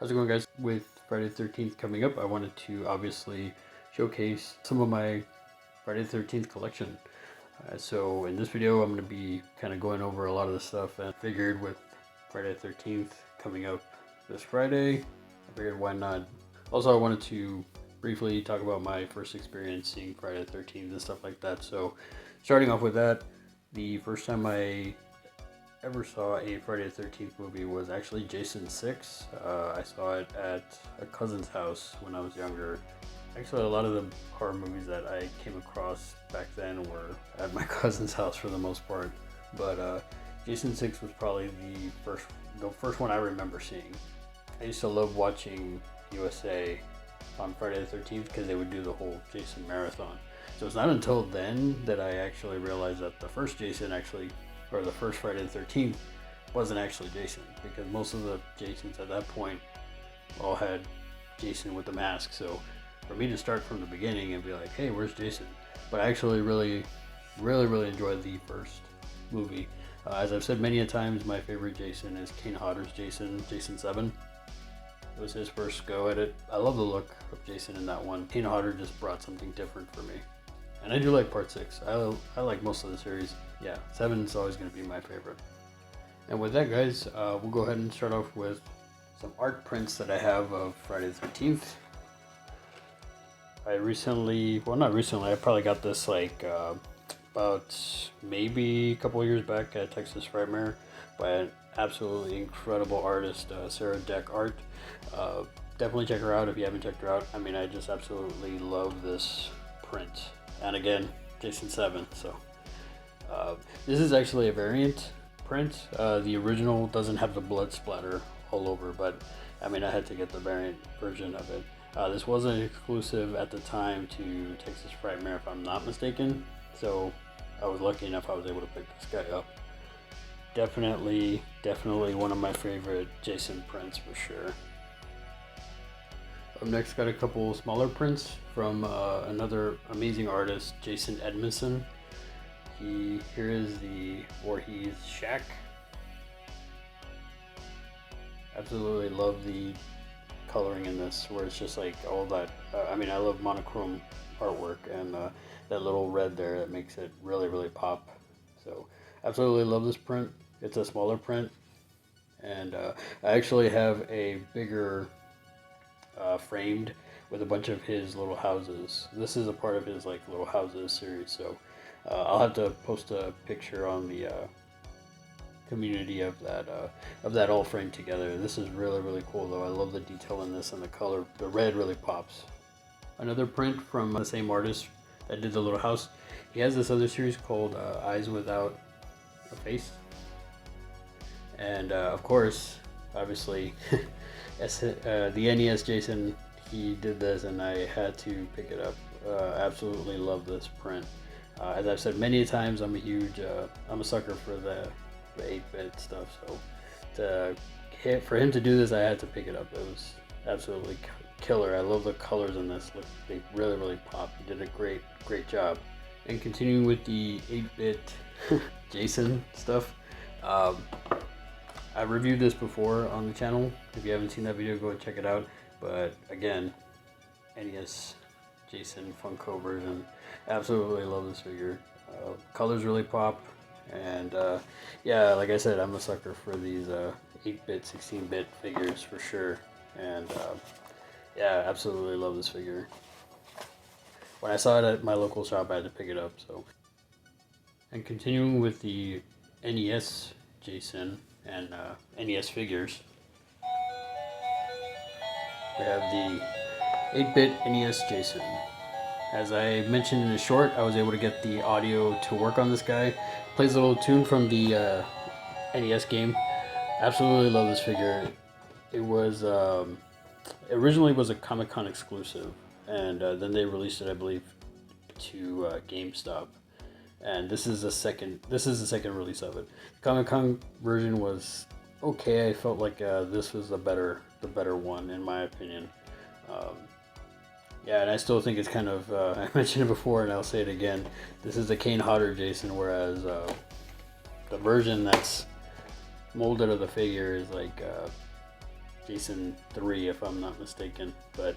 How's it going, guys? With Friday the 13th coming up, I wanted to obviously showcase some of my Friday the 13th collection. So in this video, I'm going to be kind of going over a lot of the stuff, and figured with Friday the 13th coming up this Friday, I figured why not. Also, I wanted to briefly talk about my first experience seeing Friday the 13th and stuff like that. So starting off with that, the first time I ever saw a Friday the 13th movie was actually Jason 6. I saw it at a cousin's house when I was younger. Actually, a lot of the horror movies that I came across back then were at my cousin's house for the most part. But Jason 6 was probably the first one I remember seeing. I used to love watching USA on Friday the 13th because they would do the whole Jason marathon. So it's not until then that I actually realized that the first Friday the 13th wasn't actually Jason, because most of the Jasons at that point all had Jason with the mask. So for me to start from the beginning and be like, hey, where's Jason? But I actually really enjoyed the first movie. As I've said many a times, my favorite Jason is Kane Hodder's Jason 7. It was his first go at it. I love the look of Jason in that one. Kane Hodder just brought something different for me. And I do like part 6. I like most of the series. Yeah, 7 is always going to be my favorite. And with that, guys, we'll go ahead and start off with some art prints that I have of Friday the 13th. I probably got this like about maybe a couple of years back at Texas Frightmare by an absolutely incredible artist, Sarah Deck Art. Definitely check her out if you haven't checked her out. I mean, I just absolutely love this print. And again, Jason 7. So this is actually a variant print. The original doesn't have the blood splatter all over, but I mean, I had to get the variant version of it. This wasn't exclusive at the time to Texas Frightmare, if I'm not mistaken. So I was lucky enough I was able to pick this guy up. Definitely one of my favorite Jason prints for sure. Up next, got a couple smaller prints from another amazing artist, Jason Edmondson. Here is the Voorhees shack. Absolutely love the coloring in this, where it's just like all that. I mean, I love monochrome artwork, and that little red there that makes it really pop. So absolutely love this print. It's a smaller print, and I actually have a bigger framed with a bunch of his little houses. This is a part of his like little houses series, so I'll have to post a picture on the community of that all framed together. This is really cool though. I love the detail in this, and the color, the red really pops. Another print from the same artist that did the little house. He has this other series called Eyes Without a Face, and of course, obviously, the NES Jason, he did this, and I had to pick it up. Absolutely love this print. As I've said many times, I'm a sucker for the 8-bit stuff. So for him to do this, I had to pick it up. It was absolutely killer. I love the colors in this. Look, they really pop. He did a great job. And continuing with the 8-bit Jason stuff, I've reviewed this before on the channel. If you haven't seen that video, go and check it out. But again, NES Jason Funko version. Absolutely love this figure. Colors really pop. And yeah, like I said, I'm a sucker for these 8-bit, 16-bit figures for sure. And yeah, absolutely love this figure. When I saw it at my local shop, I had to pick it up. So, and continuing with the NES Jason and NES figures, we have the 8-bit NES Jason. As I mentioned in a short, I was able to get the audio to work on this guy. Plays a little tune from the NES game. Absolutely love this figure. It was originally was a Comic-Con exclusive, and then they released it, I believe, to GameStop. And this is the second release of it. The Comic-Con version was okay. I felt like this was the better one in my opinion. Yeah, and I still think it's kind of, I mentioned it before and I'll say it again, this is the Kane Hodder Jason, whereas the version that's molded of the figure is like Jason 3 if I'm not mistaken. But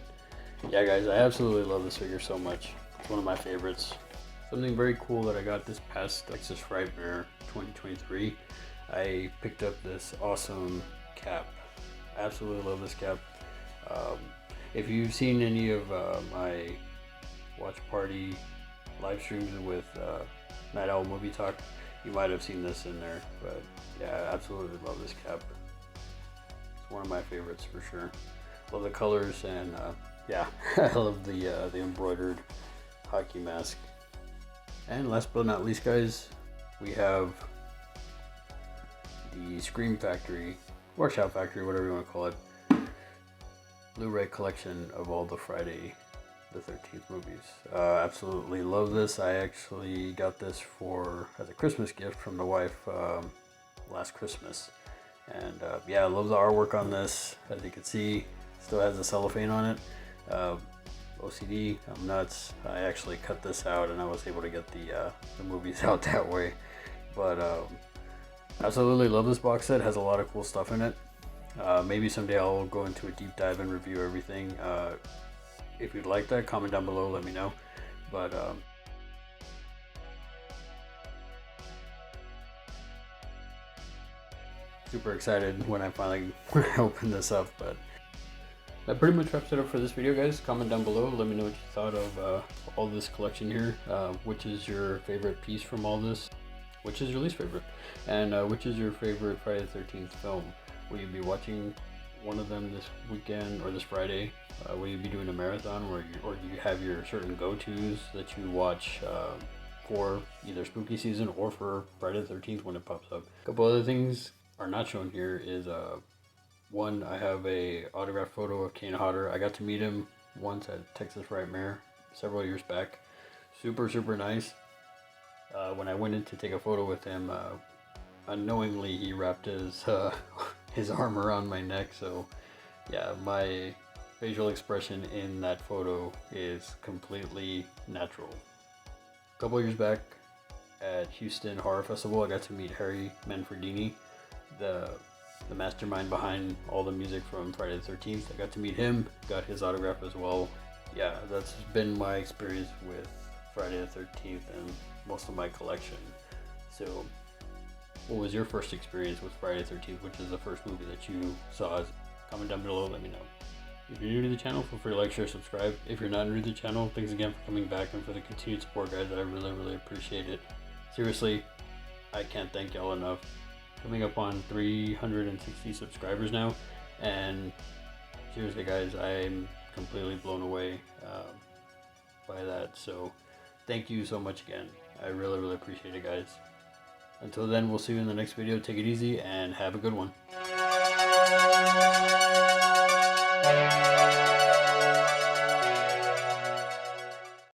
yeah guys, I absolutely love this figure so much. It's one of my favorites. Something very cool that I got this past Texas Frightmare 2023, I picked up this awesome cap. I absolutely love this cap. If you've seen any of my watch party live streams with Night Owl Movie Talk, you might have seen this in there. But yeah, I absolutely love this cap. It's one of my favorites for sure. Love the colors, and yeah, I love the embroidered hockey mask. And last but not least, guys, we have the Scream Factory, or Shout Factory, whatever you want to call it, Blu-ray collection of all the Friday the 13th movies. Absolutely love this. I actually got this as a Christmas gift from the wife last Christmas. And yeah, I love the artwork on this. As you can see, still has the cellophane on it. OCD, I'm nuts. I actually cut this out and I was able to get the movies out that way. But absolutely love this box set. It has a lot of cool stuff in it. Maybe someday I'll go into a deep dive and review everything. If you'd like that, comment down below, let me know. But super excited when I finally open this up. But that pretty much wraps it up for this video, guys. Comment down below, let me know what you thought of all this collection here. Which is your favorite piece from all this? Which is your least favorite? And which is your favorite Friday the 13th film? Will you be watching one of them this weekend or this Friday? Will you be doing a marathon, or do you have your certain go-tos that you watch for either spooky season or for Friday the 13th when it pops up? A couple other things are not shown here is one, I have a autographed photo of Kane Hodder. I got to meet him once at Texas Frightmare several years back. Super nice. When I went in to take a photo with him, unknowingly he wrapped his his arm around my neck. So yeah, my facial expression in that photo is completely natural. A couple years back at Houston Horror Festival, I got to meet Harry Manfredini, the mastermind behind all the music from Friday the 13th. I got to meet him, got his autograph as well. Yeah, that's been my experience with Friday the 13th and most of my collection. So what was your first experience with Friday the 13th? Which is the first movie that you saw? Comment down below, let me know. If you're new to the channel, feel free to like, share, subscribe. If you're not new to the channel, thanks again for coming back and for the continued support, guys. I really appreciate it. Seriously, I can't thank y'all enough. Coming up on 360 subscribers now, and seriously guys, I'm completely blown away by that. So thank you so much again. I really appreciate it, guys. Until then, we'll see you in the next video. Take it easy and have a good one.